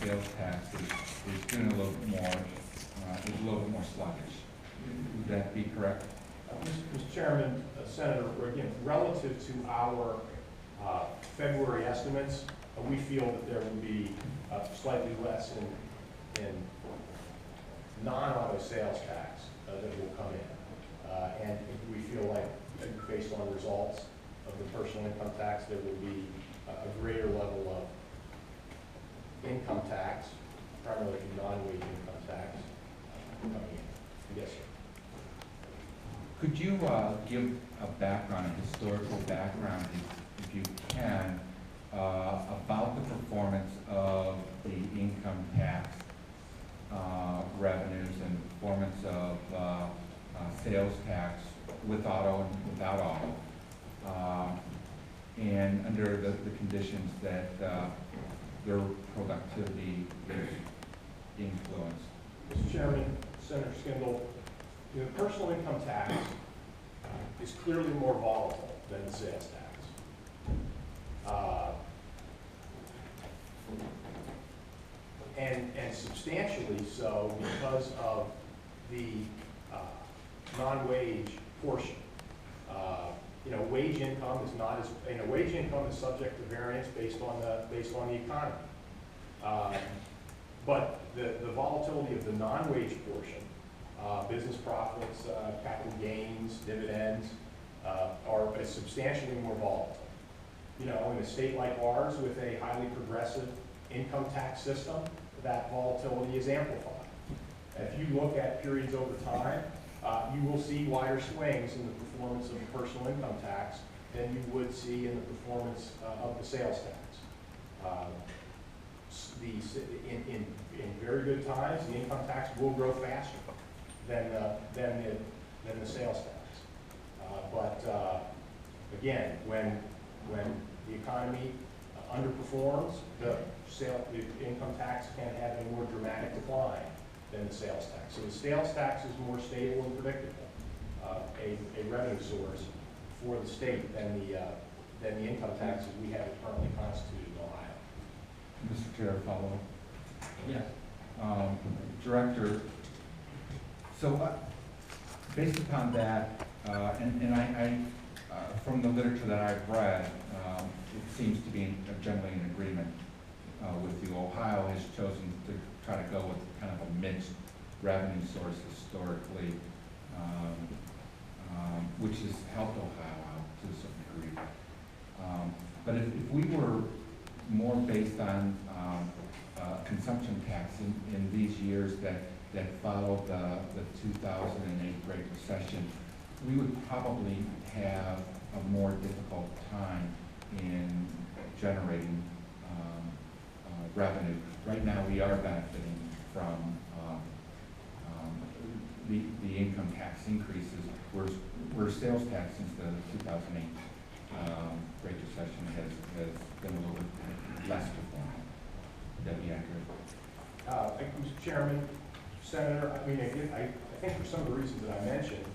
sales tax is doing a little bit more, is a little bit more sluggish. Would that be correct? Mr. Chairman, Senator, again, relative to our February estimates, we feel that there will be slightly less in non-auto sales tax that will come in. And we feel like, based on the results of the personal income tax, there will be a greater level of income tax, primarily non-wage income tax, coming in. Yes, sir. Could you give a background, a historical background, if you can, about the performance of the income tax revenues and performance of sales tax with auto and without auto, and under the conditions that their productivity is influenced? Mr. Chairman, Senator Skindle, the personal income tax is clearly more volatile than the sales tax. And substantially so because of the non-wage portion. Wage income is not as, wage income is subject to variance based on the economy. But the volatility of the non-wage portion, business profits, capital gains, dividends, are substantially more volatile. In a state like ours with a highly progressive income tax system, that volatility is amplified. If you look at periods over time, you will see wider swings in the performance of the personal income tax than you would see in the performance of the sales tax. In very good times, the income tax will grow faster than the sales tax. Again, when the economy underperforms, the income tax can have a more dramatic decline than the sales tax. So the sales tax is more stable and predictable, a revenue source for the state than the income taxes we have currently constituted in Ohio. Mr. Chair, follow. Yes. Director, so based upon that, and I from the literature that I've read, it seems to be generally in agreement with you. Ohio has chosen to try to go with kind of a mixed revenue source historically, which has helped Ohio out to a certain degree. But if we were more based on consumption tax in these years that followed the 2008 Great Recession, we would probably have a more difficult time in generating revenue. Right now we are benefiting from the income tax increases, where sales tax since the 2008 Great Recession has been a little bit less performing. Would that be accurate? Mr. Chairman, Senator, I think for some of the reasons that I mentioned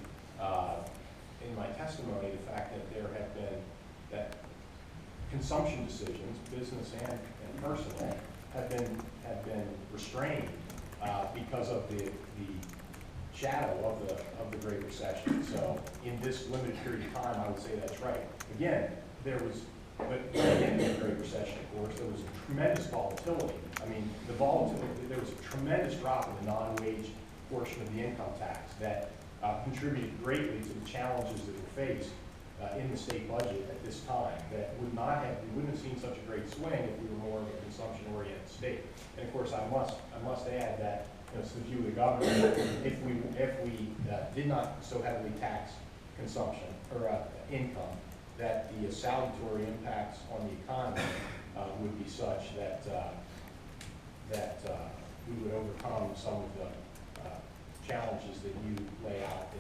in my testimony, the fact that there have been that consumption decisions, business and personal, have been restrained because of the shadow of the Great Recession. So in this limited period of time, I would say that's right. Again, but in the Great Recession, of course, there was a tremendous volatility. The volatility, there was a tremendous drop in the non-wage portion of the income tax that contributed greatly to the challenges that were faced in the state budget at this time. That we wouldn't have seen such a great swing if we were more of a consumption-oriented state. And of course, I must add that it's the view of the government, if we did not so heavily tax consumption or income, that the salutary impacts on the economy would be such that we would overcome some of the challenges that you lay out